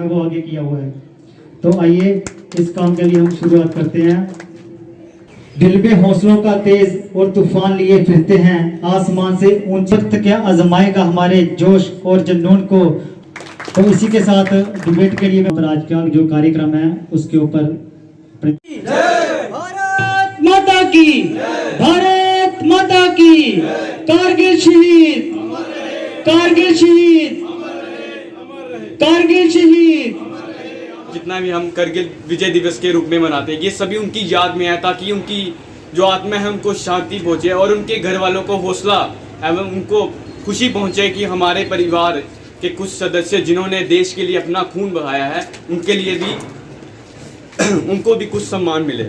वो आगे किया हुआ है। तो आइए इस काम के लिए हम शुरुआत करते हैं। दिल में हौसलों का तेज और तूफान लिए फिरते हैं, आसमान से ऊंच वक्त क्या आजमाएगा हमारे जोश और जुनून को। तो इसी के साथ डिबेट के लिए आज का जो कार्यक्रम है उसके ऊपर भारत माता की, भारत माता की, कारगिल शहीद, कारगिल शहीद, कारगिल शहीद। जितना भी हम करगिल विजय दिवस के रूप में मनाते हैं, ये सभी उनकी याद में है, ताकि उनकी जो आत्मा है उनको शांति पहुंचे और उनके घर वालों को हौसला एवं उनको खुशी पहुंचे कि हमारे परिवार के कुछ सदस्य जिन्होंने देश के लिए अपना खून बहाया है, उनके लिए भी उनको भी कुछ सम्मान मिले।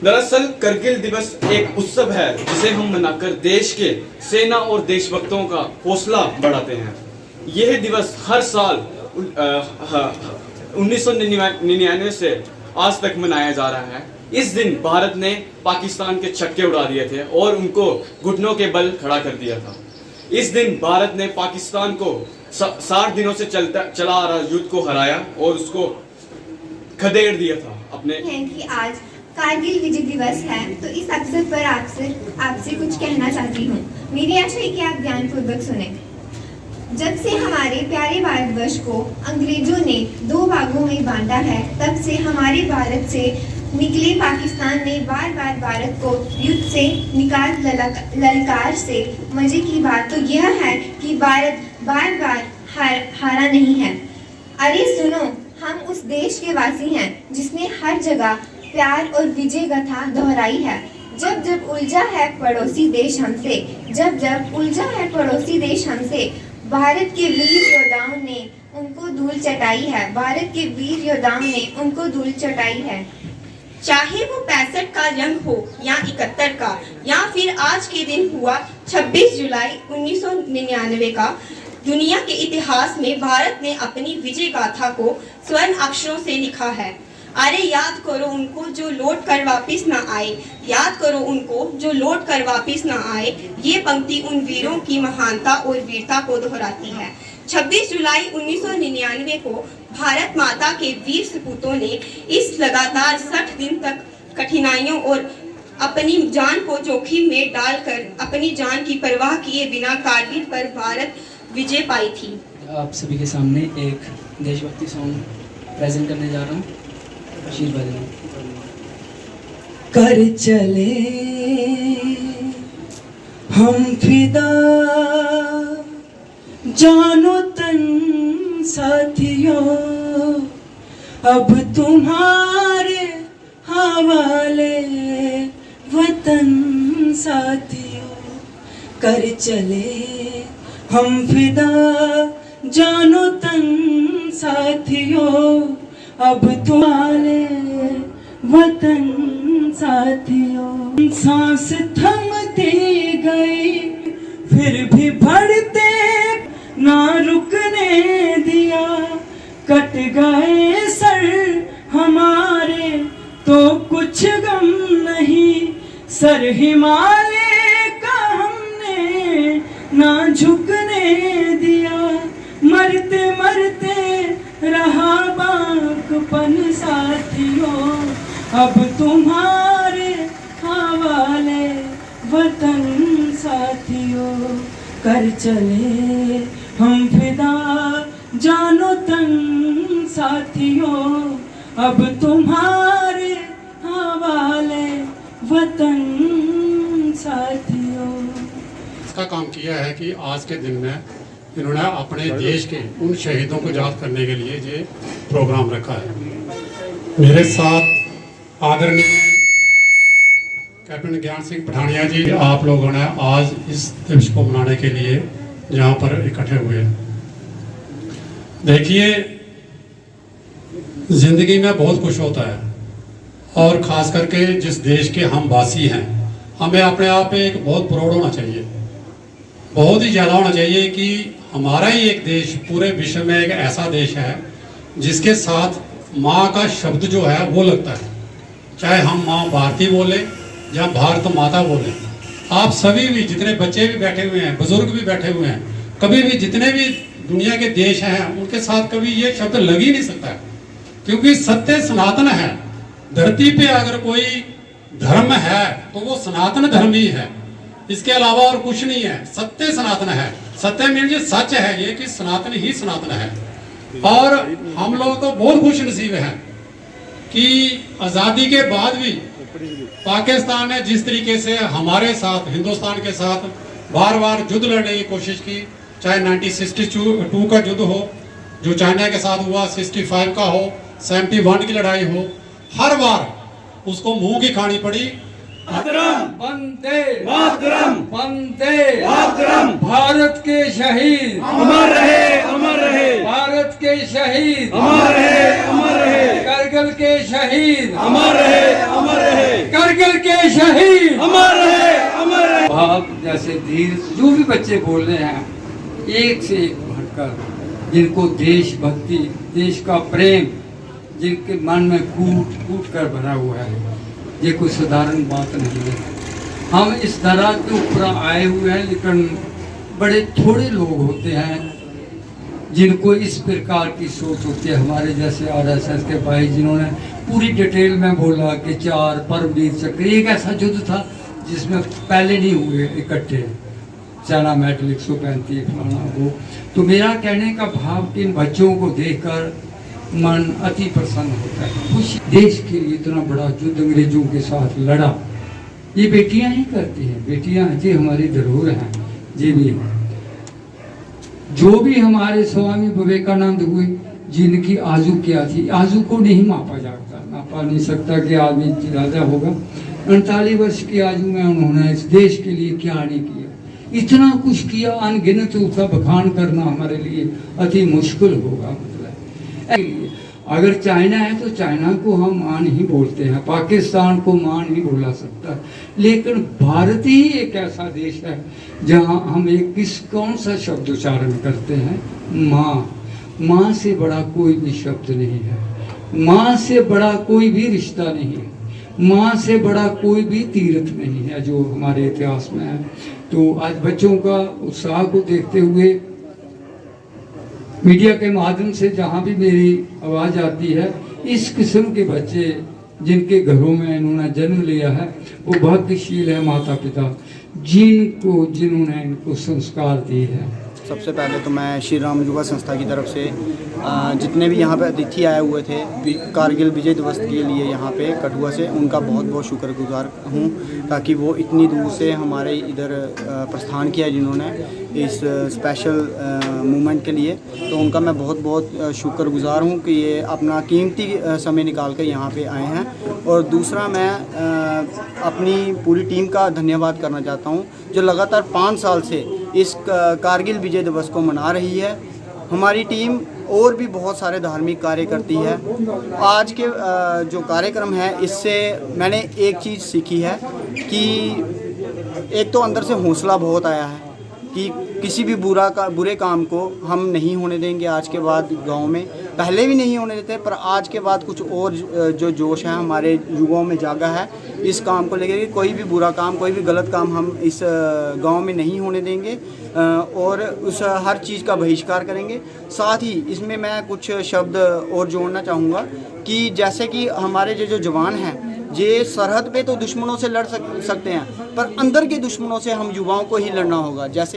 दरअसल करगिल दिवस एक उत्सव है जिसे हम मनाकर देश के सेना और देशभक्तों का हौसला बढ़ाते हैं। यह दिवस हर साल 1999 से आज तक मनाया जा रहा है। इस दिन भारत ने पाकिस्तान के छक्के उड़ा दिए थे और उनको घुटनों के बल खड़ा कर दिया था। इस दिन भारत ने पाकिस्तान को 60 दिनों से चला आ रहा युद्ध को हराया और उसको खदेड़ दिया था अपने। कि आज कारगिल विजय दिवस है, तो इस अवसर पर आपसे कुछ कहना चाहती हूँ। मेरी आशा है कि आप ध्यानपूर्वक सुने। जब से हमारे प्यारे भारतवर्ष को अंग्रेजों ने 2 भागों में बांटा है, तब से हमारे भारत से निकले पाकिस्तान ने बार बार भारत को युद्ध से निकाल ललकार से। मजे की बात तो यह है कि भारत बार बार हारा नहीं है। अरे सुनो, हम उस देश के वासी हैं जिसने हर जगह प्यार और विजय गाथा दोहराई है। जब जब उलझा है पड़ोसी देश हमसे, जब जब उलझा है पड़ोसी देश हमसे, भारत के वीर योद्धाओं ने उनको धूल चटाई है। भारत के वीर योद्धाओं ने उनको धूल चटाई है। चाहे वो 65 का जंग हो या 71 का, या फिर आज के दिन हुआ 26 जुलाई 1999 का, दुनिया के इतिहास में भारत ने अपनी विजय गाथा को स्वर्ण अक्षरों से लिखा है। अरे याद करो उनको जो लौट कर वापिस न आए, याद करो उनको जो लौट कर वापिस न आए। ये पंक्ति उन वीरों की महानता और वीरता को दोहराती है। 26 जुलाई 1999 को भारत माता के वीर सपूतों ने इस लगातार 60 दिन तक कठिनाइयों और अपनी जान को जोखिम में डालकर अपनी जान की परवाह किए बिना कारगिल पर भारत विजय पाई थी। आप सभी के सामने एक देशभक्ति सॉन्ग प्रेजेंट करने जा रहा हूँ। कर चले हम फिदा, जानो तन साथियों, अब तुम्हारे हवाले वतन साथियों। कर चले हम फिदा, जानो तन साथियों, अब तुम्हारे वतन साथियों। सांस थमती गई फिर भी बढ़ते ना रुकने दिया, कट गए सर हमारे तो कुछ गम नहीं, सर हिमालय का हमने ना झुकने दिया। मरते मरते रहा बाकपन साथियों, अब तुम्हारे हवाले वतन साथियों। कर चले हम फिदा, जानो तन साथियों, अब तुम्हारे हवाले वतन साथियों। इसका काम किया है कि आज के दिन में इन्होंने अपने देश के उन शहीदों को याद करने के लिए ये प्रोग्राम रखा है। मेरे साथ आदरणीय कैप्टन ज्ञान सिंह पठानिया जी, आप लोगों ने आज इस दिवस को मनाने के लिए यहाँ पर इकट्ठे हुए हैं। देखिए, जिंदगी में बहुत कुछ होता है और ख़ास करके जिस देश के हम वासी हैं, हमें अपने आप पे एक बहुत प्राउड होना चाहिए, बहुत ही ज़्यादा होना चाहिए कि हमारा ही एक देश पूरे विश्व में एक ऐसा देश है जिसके साथ माँ का शब्द जो है वो लगता है। चाहे हम माँ भारती बोले या भारत माता बोले, आप सभी भी, जितने बच्चे भी बैठे हुए हैं, बुजुर्ग भी बैठे हुए हैं, कभी भी जितने भी दुनिया के देश हैं उनके साथ कभी ये शब्द लग ही नहीं सकता, क्योंकि सत्य सनातन है। धरती पे अगर कोई धर्म है तो वो सनातन धर्म ही है, इसके अलावा और कुछ नहीं है। सत्य सनातन है, सत्य मीन सच है ये कि सनातन ही सनातन है। और हम लोग तो बहुत खुश नसीब हैं कि आज़ादी के बाद भी पाकिस्तान ने जिस तरीके से हमारे साथ, हिंदुस्तान के साथ बार बार युद्ध लड़ने की कोशिश की, चाहे 1962 का युद्ध हो जो चाइना के साथ हुआ, 65 का हो, 71 की लड़ाई हो, हर बार उसको मुंह की खानी पड़ी। वंदे मातरम, वंदे मातरम। भारत के शहीद अमर रहे, अमर रहे। भारत के शहीद अमर रहे, अमर रहे। करगिल के शहीद अमर रहे, अमर रहे। करगिल के शहीद अमर रहे, अमर रहे। भाव जैसे धीर जो भी बच्चे बोल रहे हैं, एक से एक बढ़कर, जिनको देशभक्ति, देश का प्रेम जिनके मन में कूट कूट कर भरा हुआ है, ये कोई साधारण बात नहीं है। हम इस तरह के ऊपर आए हुए हैं, लेकिन बड़े थोड़े लोग होते हैं जिनको इस प्रकार की सोच होती है। हमारे जैसे RSS के भाई जिन्होंने पूरी डिटेल में बोला कि 4 परमवीर चक्र, एक ऐसा युद्ध था जिसमें पहले नहीं हुए इकट्ठे, चाइना मेडल 135 फलाना वो। तो मेरा कहने का भाव कि इन बच्चों को देखकर मन अति प्रसन्न होता है। खुश देश के लिए इतना बड़ा युद्ध अंग्रेजों के साथ लड़ा, ये बेटियां ही करती हैं। बेटियां जी हमारी धरोहर हैं, जी भी। जो भी हमारे स्वामी विवेकानंद हुए, जिनकी आजू क्या थी, आजू को नहीं मापा जाता, मापा नहीं सकता कि आदमी ज्यादा होगा। 39 वर्ष की आयु में उन्होंने इस देश के लिए क्या नहीं किया, इतना कुछ किया, अनगिनत। उसका बखान करना हमारे लिए अति मुश्किल होगा। अगर चाइना है तो चाइना को हम मां नहीं बोलते हैं, पाकिस्तान को मां नहीं बोला सकता, लेकिन भारत ही एक ऐसा देश है जहां हम एक कौन सा शब्द उच्चारण करते हैं, मां। मां से बड़ा कोई भी शब्द नहीं है, मां से बड़ा कोई भी रिश्ता नहीं है, मां से बड़ा कोई भी तीर्थ नहीं है जो हमारे इतिहास में है। तो आज बच्चों का उत्साह को देखते हुए मीडिया के माध्यम से जहाँ भी मेरी आवाज़ आती है, इस किस्म के बच्चे जिनके घरों में इन्होंने जन्म लिया है, वो भाग्यशील है माता पिता जिन्होंने इनको संस्कार दिए हैं। सबसे पहले तो मैं श्री राम युवा संस्था की तरफ से जितने भी यहाँ पे अतिथि आए हुए थे कारगिल विजय दिवस के लिए यहाँ पे कठुआ से, उनका बहुत बहुत शुक्रगुजार हूँ, ताकि वो इतनी दूर से हमारे इधर प्रस्थान किया जिन्होंने इस स्पेशल मूवमेंट के लिए, तो उनका मैं बहुत बहुत शुक्रगुजार हूँ कि ये अपना कीमती समय निकाल कर यहाँ पे आए हैं। और दूसरा मैं अपनी पूरी टीम का धन्यवाद करना चाहता हूँ जो लगातार 5 साल से इस कारगिल विजय दिवस को मना रही है। हमारी टीम और भी बहुत सारे धार्मिक कार्य करती है। आज के जो कार्यक्रम है, इससे मैंने एक चीज़ सीखी है कि एक तो अंदर से हौसला बहुत आया है कि किसी भी बुरे काम को हम नहीं होने देंगे। आज के बाद गांव में पहले भी नहीं होने देते, पर आज के बाद कुछ और जो जोश है हमारे युवाओं में जागा है इस काम को लेकर कि कोई भी बुरा काम, कोई भी गलत काम हम इस गांव में नहीं होने देंगे और उस हर चीज़ का बहिष्कार करेंगे। साथ ही इसमें मैं कुछ शब्द और जोड़ना चाहूँगा कि जैसे कि हमारे जो जवान हैं, ये सरहद पे तो दुश्मनों से लड़ सकते हैं, पर अंदर के दुश्मनों से हम युवाओं को ही लड़ना होगा। जैसे